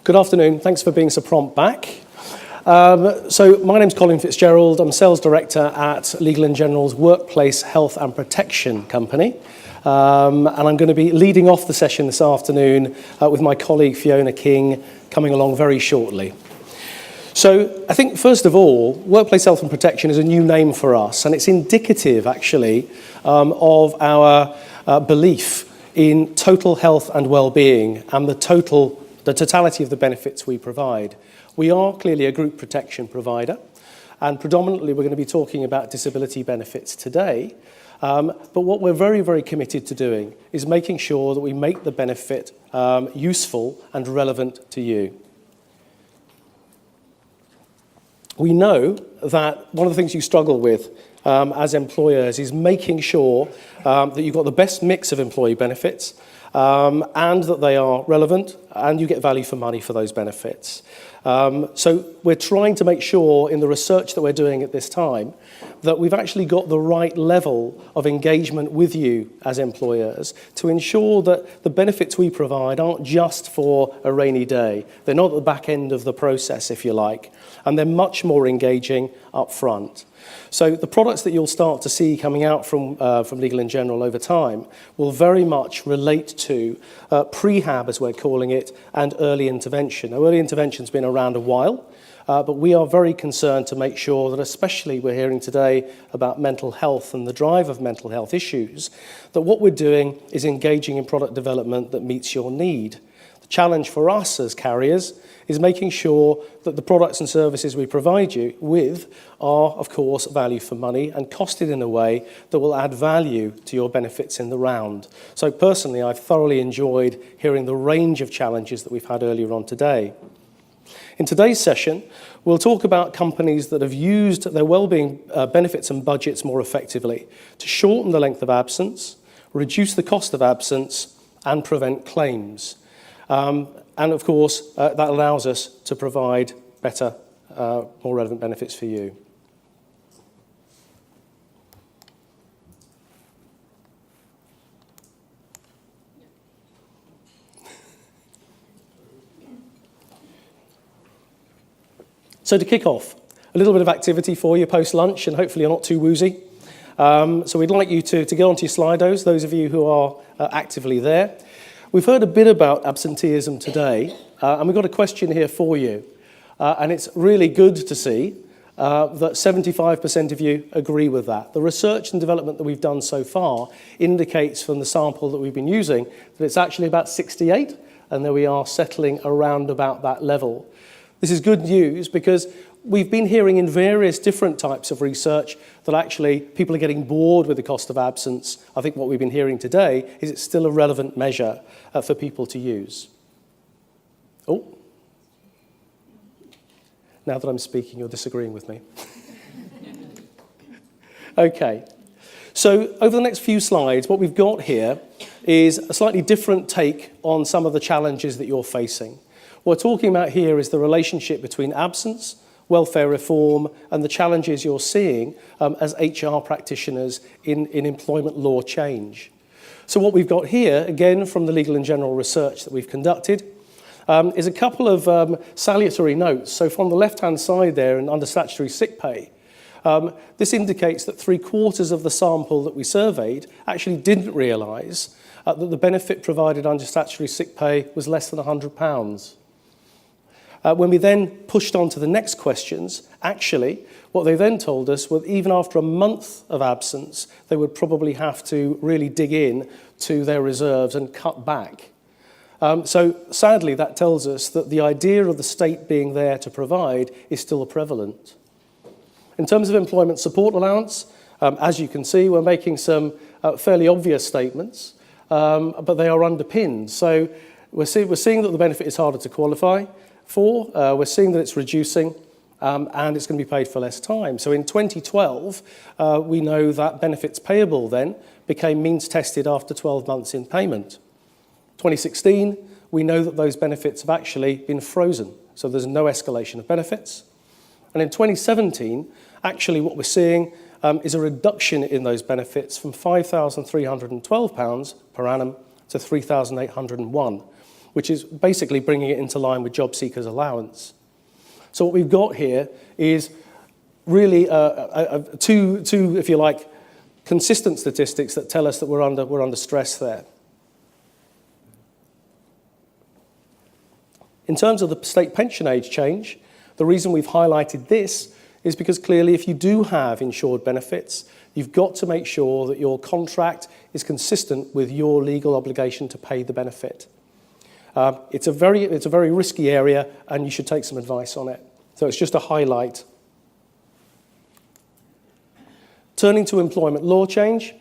Good afternoon. Thanks for being so prompt back. So my name's Colin Fitzgerald. I'm Sales Director at Legal & General's Workplace Health and Protection Company. And I'm going to be leading off the session this afternoon with my colleague Fiona King coming along very shortly. So I think, first of all, Workplace Health and Protection is a new name for us, and it's indicative, actually, of our belief in total health and well-being and the totality of the benefits we provide. We are clearly a group protection provider, and predominantly we're going to be talking about disability benefits today. But what we're very, very committed to doing is making sure that we make the benefit useful and relevant to you. We know that one of the things you struggle with as employers is making sure that you've got the best mix of employee benefits and that they are relevant and you get value for money for those benefits. So we're trying to make sure in the research that we're doing at this time that we've actually got the right level of engagement with you as employers to ensure that the benefits we provide aren't just for a rainy day. They're not at the back end of the process, if you like, and they're much more engaging up front. So the products that you'll start to see coming out from Legal & General over time will very much relate to prehab, as we're calling it, and early intervention. Now, early intervention's been around a while, but we are very concerned to make sure that, especially we're hearing today about mental health and the drive of mental health issues, that what we're doing is engaging in product development that meets your need. The challenge for us as carriers is making sure that the products and services we provide you with are, of course, value for money and costed in a way that will add value to your benefits in the round. So personally, I've thoroughly enjoyed hearing the range of challenges that we've had earlier on today. In today's session, we'll talk about companies that have used their wellbeing benefits and budgets more effectively to shorten the length of absence, reduce the cost of absence, and prevent claims. And of course, that allows us to provide better, more relevant benefits for you. So to kick off, a little bit of activity for you post-lunch, and hopefully you're not too woozy. So we'd like you to get onto your Slidos, those of you who are actively there. We've heard a bit about absenteeism today, and we've got a question here for you. And it's really good to see that 75% of you agree with that. The research and development that we've done so far indicates from the sample that we've been using that it's actually about 68, and that we are settling around about that level. This is good news because we've been hearing in various different types of research that actually people are getting bored with the cost of absence. I think what we've been hearing today is it's still a relevant measure for people to use. Oh. Now that I'm speaking, you're disagreeing with me. Okay. So over the next few slides, what we've got here is a slightly different take on some of the challenges that you're facing. What we're talking about here is the relationship between absence, welfare reform, and the challenges you're seeing as HR practitioners in employment law change. So what we've got here, again from the Legal & General research that we've conducted, is a couple of salutary notes. So from the left-hand side there, and under statutory sick pay, this indicates that 3/4 of the sample that we surveyed actually didn't realise that the benefit provided under statutory sick pay was less than £100. When we then pushed on to the next questions, actually, what they then told us was even after a month of absence, they would probably have to really dig in to their reserves and cut back. So sadly, that tells us that the idea of the state being there to provide is still prevalent. In terms of employment support allowance, as you can see, we're making some fairly obvious statements, but they are underpinned. So we're seeing that the benefit is harder to qualify for. We're seeing that it's reducing and it's going to be paid for less time. So in 2012, we know that benefits payable then became means tested after 12 months in payment. 2016, we know that those benefits have actually been frozen. So there's no escalation of benefits. And in 2017, actually what we're seeing is a reduction in those benefits from £5,312 per annum to £3,801. which is basically bringing it into line with job seekers' allowance. So what we've got here is really two, if you like, consistent statistics that tell us that we're under stress there. In terms of the state pension age change, the reason we've highlighted this is because clearly if you do have insured benefits, you've got to make sure that your contract is consistent with your legal obligation to pay the benefit. It's a very risky area, and you should take some advice on it. So it's just a highlight. Turning to employment law change,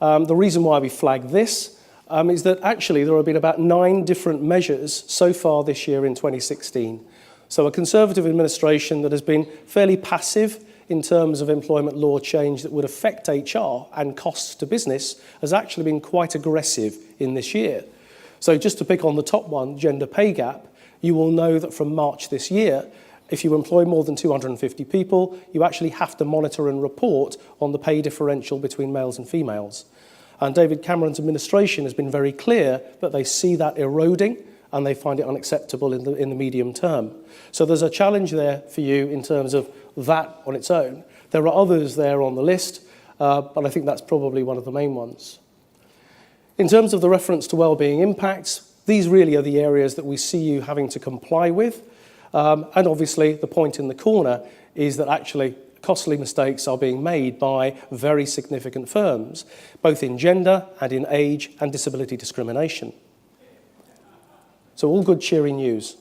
the reason why we flag this is that actually there have been about 9 different measures so far this year in 2016. So a Conservative administration that has been fairly passive in terms of employment law change that would affect HR and costs to business has actually been quite aggressive in this year. So just to pick on the top one, gender pay gap, you will know that from March this year, if you employ more than 250 people, you actually have to monitor and report on the pay differential between males and females. And David Cameron's administration has been very clear that they see that eroding and they find it unacceptable in the medium term. So there's a challenge there for you in terms of that on its own. There are others there on the list, but I think that's probably one of the main ones. In terms of the reference to wellbeing impacts, these really are the areas that we see you having to comply with. And obviously, the point in the corner is that actually costly mistakes are being made by very significant firms, both in gender and in age and disability discrimination. So all good, cheery news.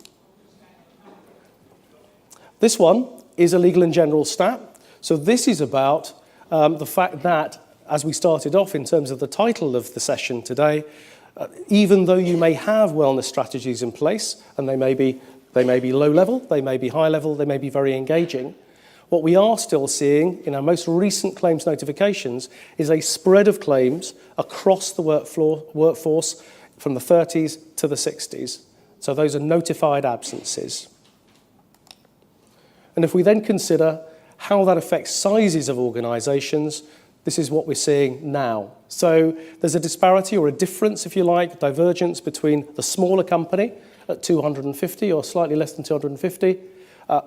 This one is a legal and general stat. So this is about the fact that, as we started off in terms of the title of the session today, even though you may have wellness strategies in place, and they may be low level, they may be high level, they may be very engaging, what we are still seeing in our most recent claims notifications is a spread of claims across the workforce from the 30s to the 60s. So those are notified absences. And if we then consider how that affects sizes of organisations, this is what we're seeing now. So there's a disparity or a difference, if you like, divergence between the smaller company at 250 or slightly less than 250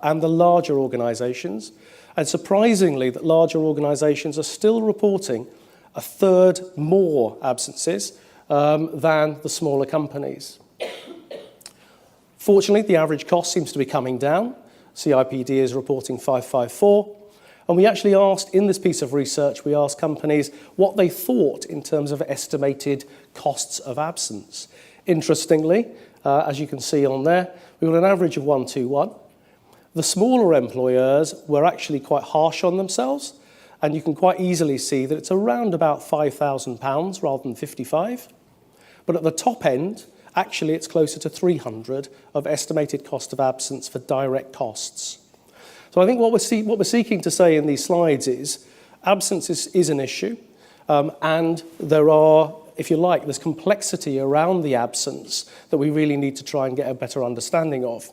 and the larger organisations. And surprisingly, that larger organisations are still reporting a third more absences than the smaller companies. Fortunately, the average cost seems to be coming down. CIPD is reporting 554. And we actually asked, in this piece of research, we asked companies what they thought in terms of estimated costs of absence. Interestingly, as you can see on there, we got an average of 121. The smaller employers were actually quite harsh on themselves, and you can quite easily see that it's around about £5,000 rather than 55. But at the top end, actually it's closer to 300 of estimated cost of absence for direct costs. So I think what we're seeking to say in these slides is absence is an issue, and there are, if you like, there's complexity around the absence that we really need to try and get a better understanding of.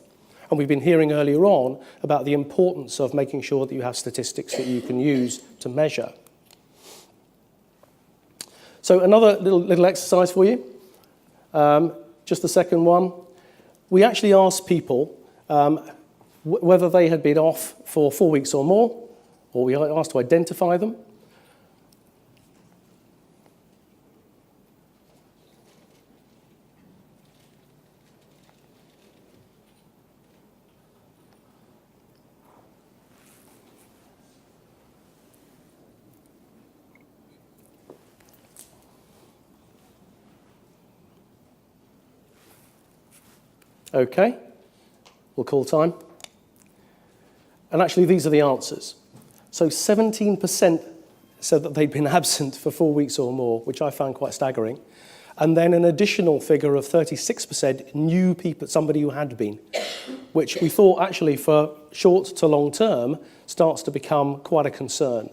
And we've been hearing earlier on about the importance of making sure that you have statistics that you can use to measure. So another little exercise for you, just the second one. We actually asked people whether they had been off for 4 weeks or more, or we asked to identify them. Okay, we'll call time. And actually, these are the answers. So 17% said that they'd been absent for 4 weeks or more, which I found quite staggering. And then an additional figure of 36% knew people, somebody who had been, which we thought actually for short to long term starts to become quite a concern.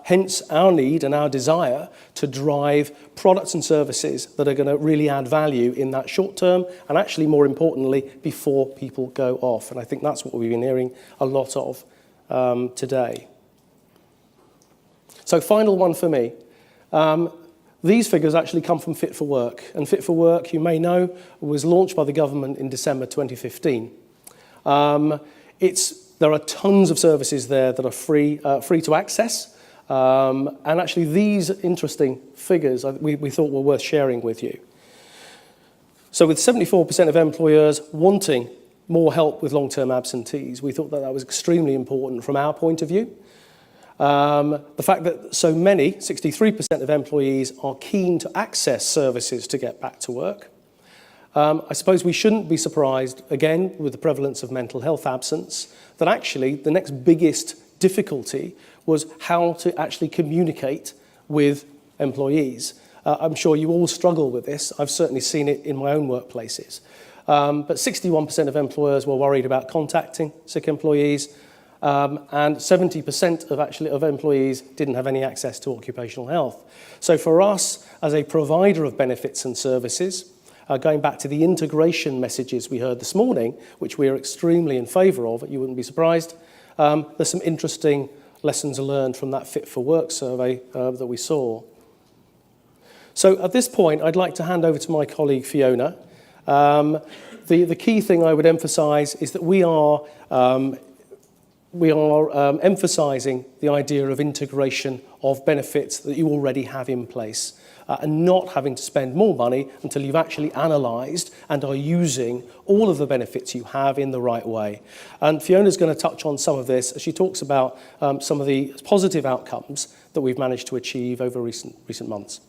Hence our need and our desire to drive products and services that are going to really add value in that short term and actually, more importantly, before people go off. And I think that's what we've been hearing a lot of today. So final one for me. These figures actually come from Fit for Work, and Fit for Work, you may know, was launched by the government in December 2015. There are tons of services there that are free to access, and actually these interesting figures we thought were worth sharing with you. So with 74% of employers wanting more help with long-term absentees, we thought that that was extremely important from our point of view. The fact that so many, 63% of employees, are keen to access services to get back to work. I suppose we shouldn't be surprised, again, with the prevalence of mental health absence, that actually the next biggest difficulty was how to actually communicate with employees. I'm sure you all struggle with this. I've certainly seen it in my own workplaces. But 61% of employers were worried about contacting sick employees, and 70% of employees didn't have any access to occupational health. So for us, as a provider of benefits and services, going back to the integration messages we heard this morning, which we are extremely in favour of, you wouldn't be surprised, there's some interesting lessons learned from that Fit for Work survey that we saw. So at this point, I'd like to hand over to my colleague Fiona. The key thing I would emphasise is that we are emphasising the idea of integration of benefits that you already have in place, and not having to spend more money until you've actually analysed and are using all of the benefits you have in the right way. And Fiona's going to touch on some of this as she talks about some of the positive outcomes that we've managed to achieve over recent months.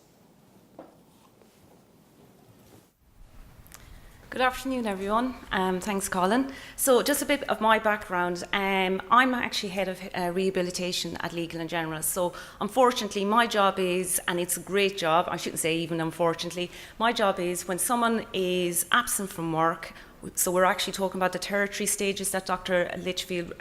Good afternoon, everyone. Thanks, Colin. So just a bit of my background. I'm actually head of rehabilitation at Legal & General. So unfortunately, my job is, and it's a great job, I shouldn't say even unfortunately, my job is when someone is absent from work, so we're actually talking about the tertiary stages that Dr. Litchfield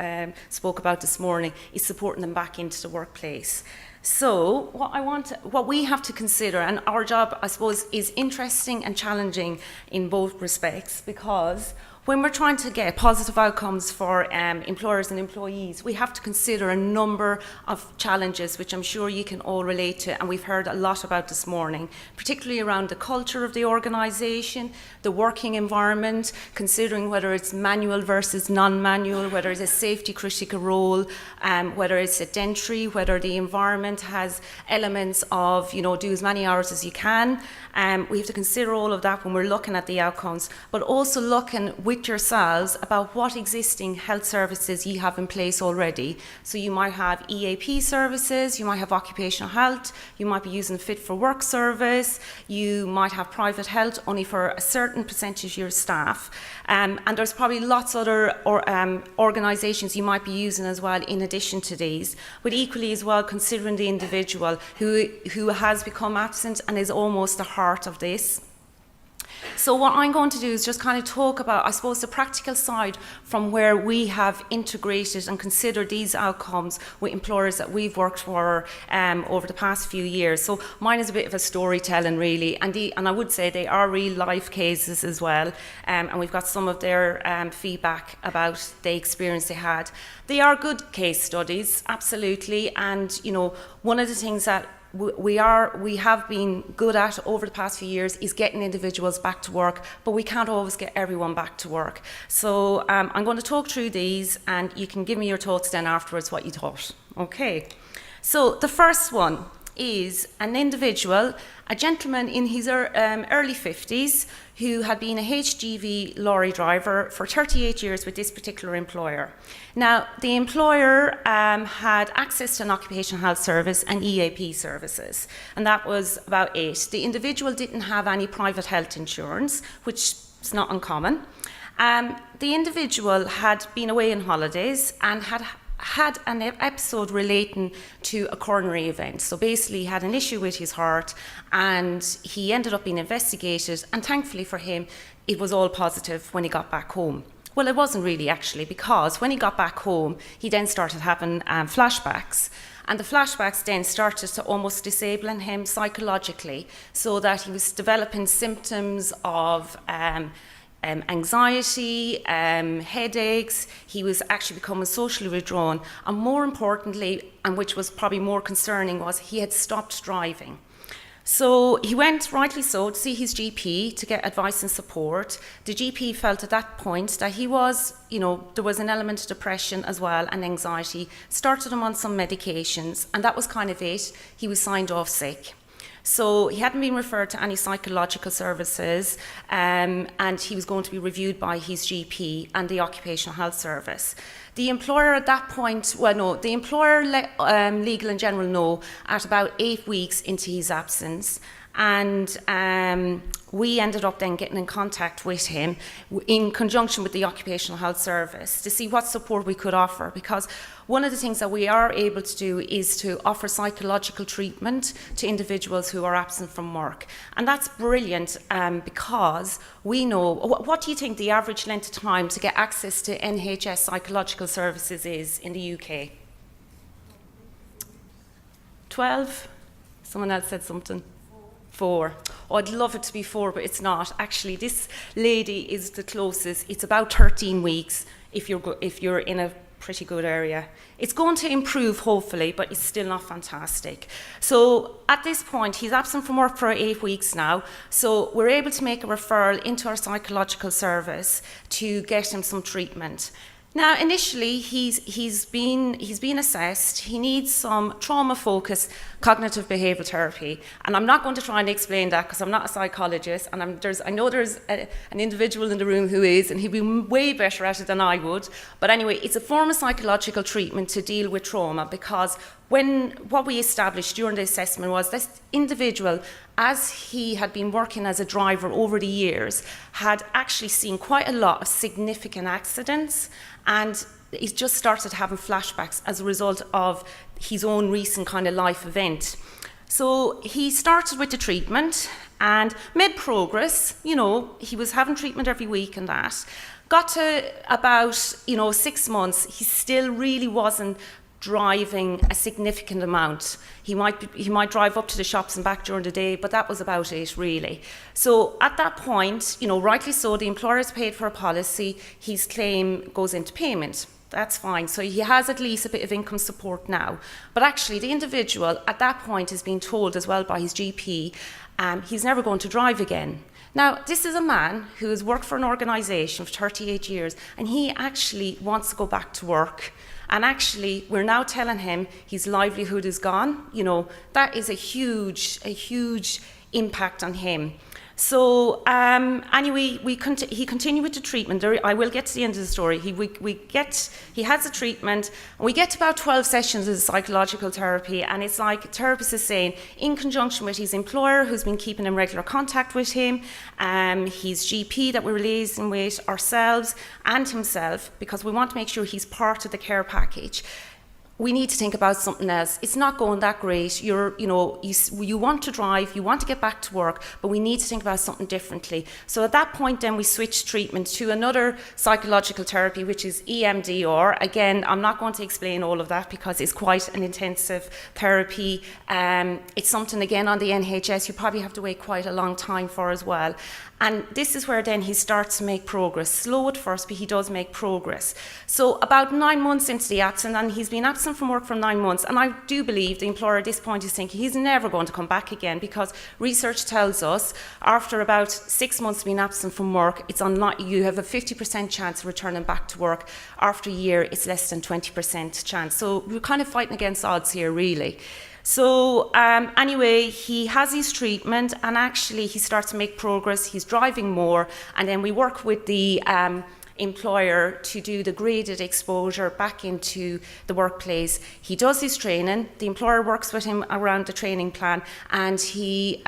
spoke about this morning, is supporting them back into the workplace. So what we have to consider, and our job, I suppose, is interesting and challenging in both respects, because when we're trying to get positive outcomes for employers and employees, we have to consider a number of challenges, which I'm sure you can all relate to, and we've heard a lot about this morning, particularly around the culture of the organisation, the working environment, considering whether it's manual versus non-manual, whether it's a safety critical role, whether it's sedentary, whether the environment has elements of, do as many hours as you can. We have to consider all of that when we're looking at the outcomes, but also looking with yourselves about what existing health services you have in place already. So you might have EAP services, you might have occupational health, you might be using a Fit for Work service, you might have private health only for a certain percentage of your staff. And there's probably lots of other organisations you might be using as well in addition to these, but equally as well considering the individual who has become absent and is almost the heart of this. So what I'm going to do is just kind of talk about, I suppose, the practical side from where we have integrated and considered these outcomes with employers that we've worked for over the past few years. So mine is a bit of a storytelling, really, and I would say they are real life cases as well, and we've got some of their feedback about the experience they had. They are good case studies, absolutely, and one of the things that we have been good at over the past few years is getting individuals back to work, but we can't always get everyone back to work. So I'm going to talk through these, and you can give me your thoughts then afterwards what you thought. Okay, so the first one is an individual, a gentleman in his early 50s who had been a HGV lorry driver for 38 years with this particular employer. Now, the employer had access to an occupational health service and EAP services, and that was about 8. The individual didn't have any private health insurance, which is not uncommon. The individual had been away on holidays and had an episode relating to a coronary event. So basically he had an issue with his heart and he ended up being investigated, and thankfully for him it was all positive when he got back home. Well, it wasn't really actually, because when he got back home he then started having flashbacks, and the flashbacks then started to almost disabling him psychologically, so that he was developing symptoms of anxiety, headaches. He was actually becoming socially withdrawn, and more importantly, and which was probably more concerning, was he had stopped driving. So he went, rightly so, to see his GP to get advice and support. The GP felt at that point that he was, there was an element of depression as well and anxiety, started him on some medications, and that was kind of it. He was signed off sick. So he hadn't been referred to any psychological services, and he was going to be reviewed by his GP and the Occupational Health Service. The employer at that point, the employer let Legal and General know at about 8 weeks into his absence, and we ended up then getting in contact with him in conjunction with the Occupational Health Service to see what support we could offer, because one of the things that we are able to do is to offer psychological treatment to individuals who are absent from work. And that's brilliant because we know, what do you think the average length of time to get access to NHS psychological services is in the UK? 12? Someone else said something. 4. Oh, I'd love it to be 4, but it's not. Actually, this lady is the closest. It's about 13 weeks if you're in a pretty good area. It's going to improve, hopefully, but it's still not fantastic. So at this point, he's absent from work for 8 weeks now. So we're able to make a referral into our psychological service to get him some treatment. Now, initially, he's been assessed. He needs some trauma-focused cognitive behavioural therapy, and I'm not going to try and explain that because I'm not a psychologist, and I know there's an individual in the room who is, and he'd be way better at it than I would. But anyway, it's a form of psychological treatment to deal with trauma, because what we established during the assessment was this individual, as he had been working as a driver over the years, had actually seen quite a lot of significant accidents, and he just started having flashbacks as a result of his own recent kind of life event. So he started with the treatment and made progress. He was having treatment every week and that. Got to about 6 months, he still really wasn't driving a significant amount. He might drive up to the shops and back during the day, but that was about it, really. So at that point, rightly so, the employer has paid for a policy, his claim goes into payment. That's fine. So he has at least a bit of income support now. But actually, the individual at that point is being told as well by his GP, he's never going to drive again. Now, this is a man who has worked for an organisation for 38 years, and he actually wants to go back to work. And actually, we're now telling him his livelihood is gone. That is a huge impact on him. So anyway, he continued with the treatment. I will get to the end of the story. He has the treatment, and we get to about 12 sessions of psychological therapy, and it's like a therapist is saying, in conjunction with his employer, who's been keeping in regular contact with him, his GP that we're liaising with, ourselves, and himself, because we want to make sure he's part of the care package. We need to think about something else. It's not going that great. You want to drive, you want to get back to work, but we need to think about something differently. So at that point, then we switched treatment to another psychological therapy, which is EMDR. Again, I'm not going to explain all of that because it's quite an intensive therapy. It's something, again, on the NHS, you probably have to wait quite a long time for as well. And this is where then he starts to make progress. Slow at first, but he does make progress. So about 9 months into the absence, and he's been absent from work for 9 months, and I do believe the employer at this point is thinking he's never going to come back again, because research tells us after about 6 months being absent from work, it's unlikely you have a 50% chance of returning back to work. After a year, it's less than 20% chance. So we're kind of fighting against odds here, really. So anyway, he has his treatment, and actually he starts to make progress. He's driving more, and then we work with the employer to do the graded exposure back into the workplace. He does his training. The employer works with him around the training plan, and he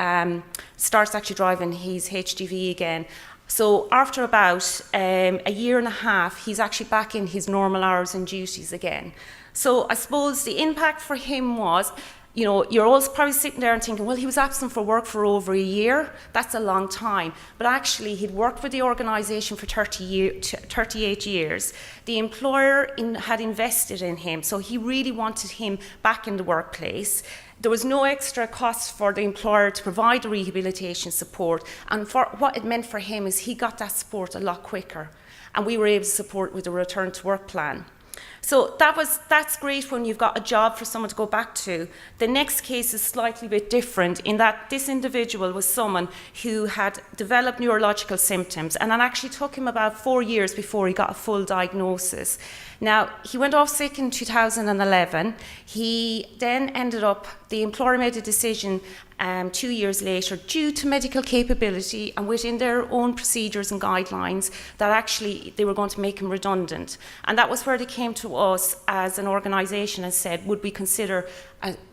starts actually driving his HGV again. So after about a year and a half, he's actually back in his normal hours and duties again. So I suppose the impact for him was, you're always probably sitting there and thinking, well, he was absent for work for over a year. That's a long time. But actually, he'd worked with the organisation for 38 years. The employer had invested in him, so he really wanted him back in the workplace. There was no extra cost for the employer to provide the rehabilitation support. And what it meant for him is he got that support a lot quicker. And we were able to support with a return to work plan. So that's great when you've got a job for someone to go back to. The next case is slightly bit different in that this individual was someone who had developed neurological symptoms, and it actually took him about 4 years before he got a full diagnosis. Now, he went off sick in 2011. He then ended up, the employer made a decision 2 years later, due to medical capability and within their own procedures and guidelines, that actually they were going to make him redundant. And that was where they came to us as an organisation and said, would we consider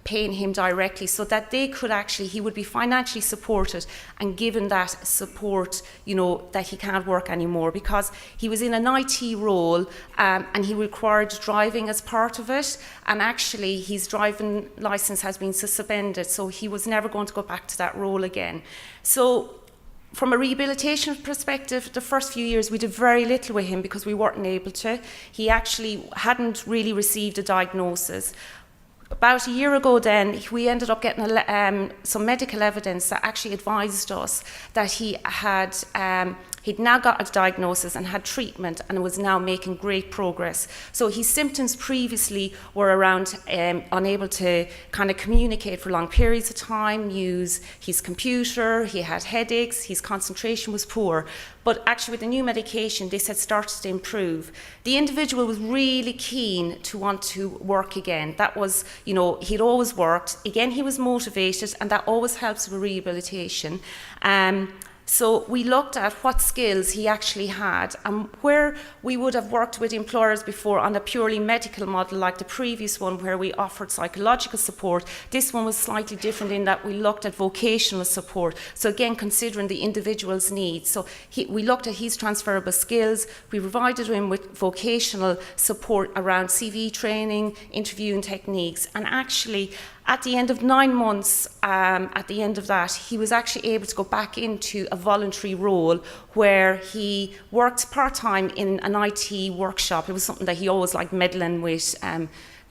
paying him directly so that they could actually, he would be financially supported and given that support, you know, that he can't work anymore, because he was in an IT role and he required driving as part of it, and actually his driving licence has been suspended, so he was never going to go back to that role again. So from a rehabilitation perspective, the first few years we did very little with him because we weren't able to. He actually hadn't really received a diagnosis. About a year ago then, we ended up getting some medical evidence that actually advised us that he had he'd now got a diagnosis and had treatment and was now making great progress. So his symptoms previously were around unable to kind of communicate for long periods of time, use his computer, he had headaches, his concentration was poor. But actually with the new medication, this had started to improve. The individual was really keen to want to work again. That was, you know, he'd always worked. Again, he was motivated, and that always helps with rehabilitation. So we looked at what skills he actually had, and where we would have worked with employers before on a purely medical model like the previous one where we offered psychological support, this one was slightly different in that we looked at vocational support. So again, considering the individual's needs. So we looked at his transferable skills, we provided him with vocational support around CV training, interviewing techniques, and actually at the end of 9 months, at the end of that, he was actually able to go back into a voluntary role where he worked part-time in an IT workshop. It was something that he always liked, meddling with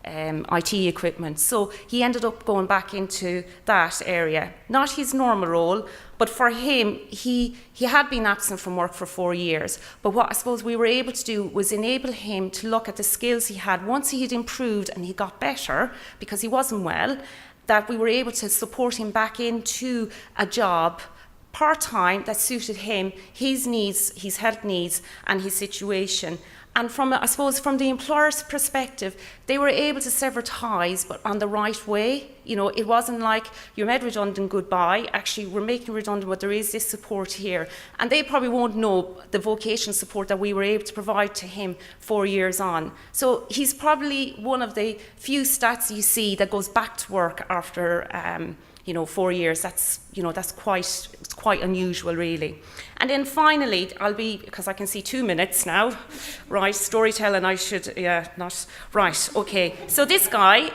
IT equipment. So he ended up going back into that area. Not his normal role, but for him, he had been absent from work for 4 years. But what I suppose we were able to do was enable him to look at the skills he had. Once he had improved and he got better, because he wasn't well, that we were able to support him back into a job part-time that suited him, his needs, his health needs, and his situation. And from, I suppose, from the employer's perspective, they were able to sever ties, but on the right way. You know, it wasn't like you're made redundant, goodbye. Actually, we're making redundant, but there is this support here. And they probably won't know the vocational support that we were able to provide to him 4 years on. So he's probably one of the few stats you see that goes back to work after 4 years. That's quite unusual, really. And then finally, because I can see 2 minutes now, right? Storytelling, right? Okay. So this guy,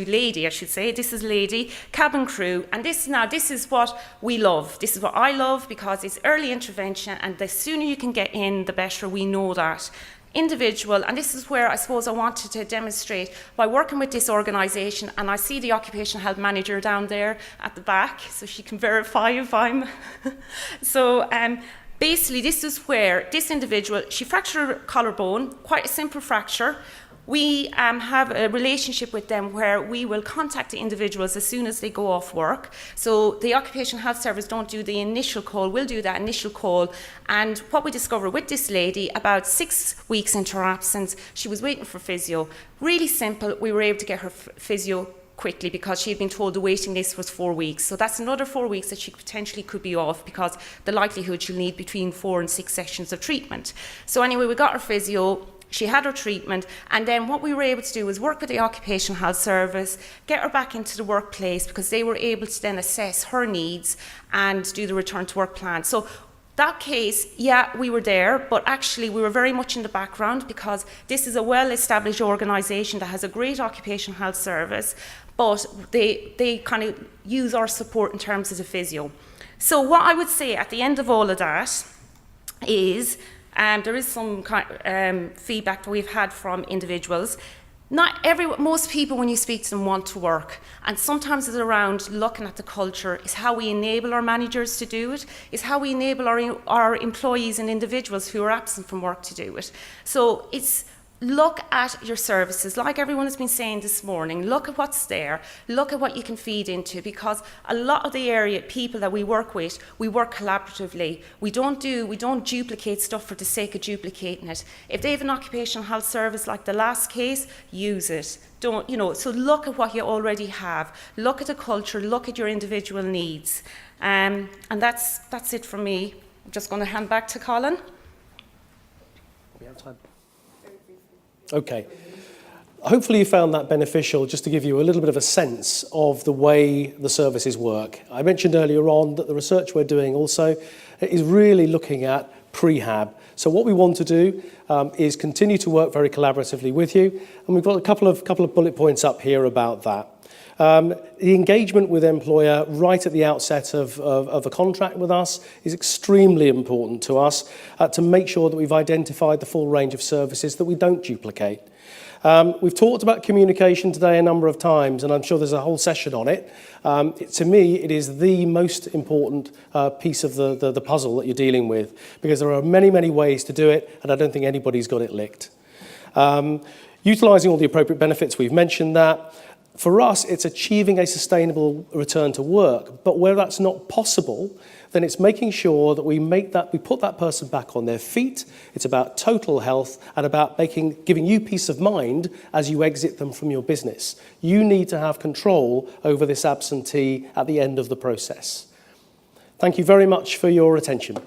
lady, I should say. This is lady, cabin crew, and this is what we love. This is what I love because it's early intervention, and the sooner you can get in, the better. We know that. Individual, and this is where I suppose I wanted to demonstrate by working with this organisation, and I see the occupational health manager down there at the back, so she can verify if I'm... So basically this is where this individual, she fractured her collarbone, quite a simple fracture. We have a relationship with them where we will contact the individuals as soon as they go off work. So the Occupational Health Service don't do the initial call, we'll do that initial call. And what we discovered with this lady, about 6 weeks into her absence, she was waiting for physio. Really simple, we were able to get her physio quickly because she had been told the waiting list was 4 weeks. So that's another 4 weeks that she potentially could be off because the likelihood she'll need between 4 and 6 sessions of treatment. So anyway, we got her physio. She had her treatment, and then what we were able to do was work with the Occupational Health Service, get her back into the workplace because they were able to then assess her needs and do the return to work plan. So that case, yeah, we were there, but actually we were very much in the background because this is a well-established organisation that has a great occupational health service, but they kind of use our support in terms of the physio. So what I would say at the end of all of that is, there is some feedback that we've had from individuals. Most people, when you speak to them, want to work. And sometimes it's around looking at the culture, is how we enable our managers to do it, is how we enable our employees and individuals who are absent from work to do it. So it's look at your services, like everyone has been saying this morning. Look at what's there, look at what you can feed into, because a lot of the area people that we work with, we work collaboratively. We don't duplicate stuff for the sake of duplicating it. If they have an occupational health service like the last case, use it. Don't, you know, so look at what you already have. Look at the culture, look at your individual needs. And that's it from me. I'm just going to hand back to Colin. We have time. Okay. Hopefully you found that beneficial, just to give you a little bit of a sense of the way the services work. I mentioned earlier on that the research we're doing also is really looking at prehab. So what we want to do is continue to work very collaboratively with you, and we've got a couple of bullet points up here about that. The engagement with employer right at the outset of a contract with us is extremely important to us to make sure that we've identified the full range of services that we don't duplicate. We've talked about communication today a number of times, and I'm sure there's a whole session on it. To me, it is the most important piece of the puzzle that you're dealing with, because there are many, many ways to do it, and I don't think anybody's got it licked. Utilising all the appropriate benefits, we've mentioned that. For us, it's achieving a sustainable return to work, but where that's not possible, then it's making sure that we put that person back on their feet. It's about total health and about giving you peace of mind as you exit them from your business. You need to have control over this absentee at the end of the process. Thank you very much for your attention.